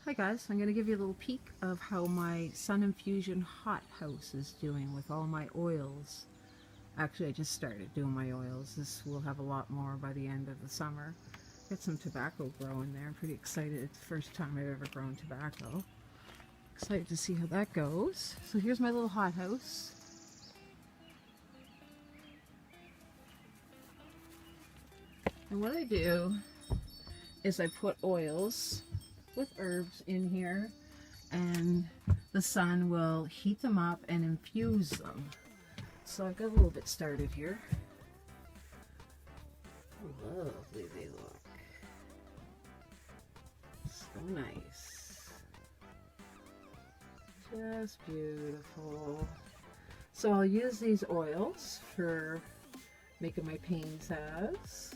Hi guys, I'm going to give you a little peek of how my Sun Infusion hot house is doing with all my oils. Actually, I just started doing my oils. This will have a lot more by the end of the summer. Got some tobacco growing there. I'm pretty excited. It's the first time I've ever grown tobacco. Excited to see how that goes. So here's my little hot house. And what I do is I put oils with herbs in here, and the sun will heat them up and infuse them. So I've got a little bit started here. How lovely they look. So nice. Just beautiful. So I'll use these oils for making my pain salves.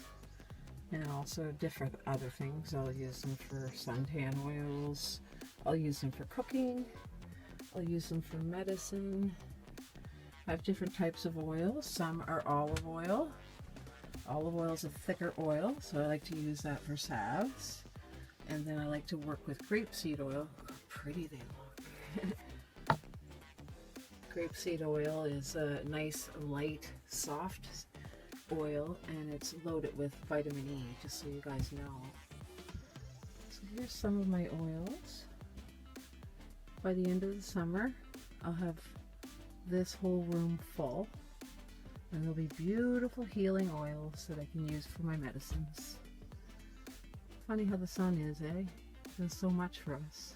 And also different other things. I'll use them for suntan oils. I'll use them for cooking. I'll use them for medicine. I have different types of oils. Some are olive oil. Olive oil is a thicker oil, so I like to use that for salves. And then I like to work with grapeseed oil. Look how pretty they look. Grapeseed oil is a nice, light, soft oil, and it's loaded with vitamin E, just so you guys know. So here's some of my oils. By the end of the summer, I'll have this whole room full, and there'll be beautiful healing oils that I can use for my medicines. Funny how the sun is, eh? Does so much for us.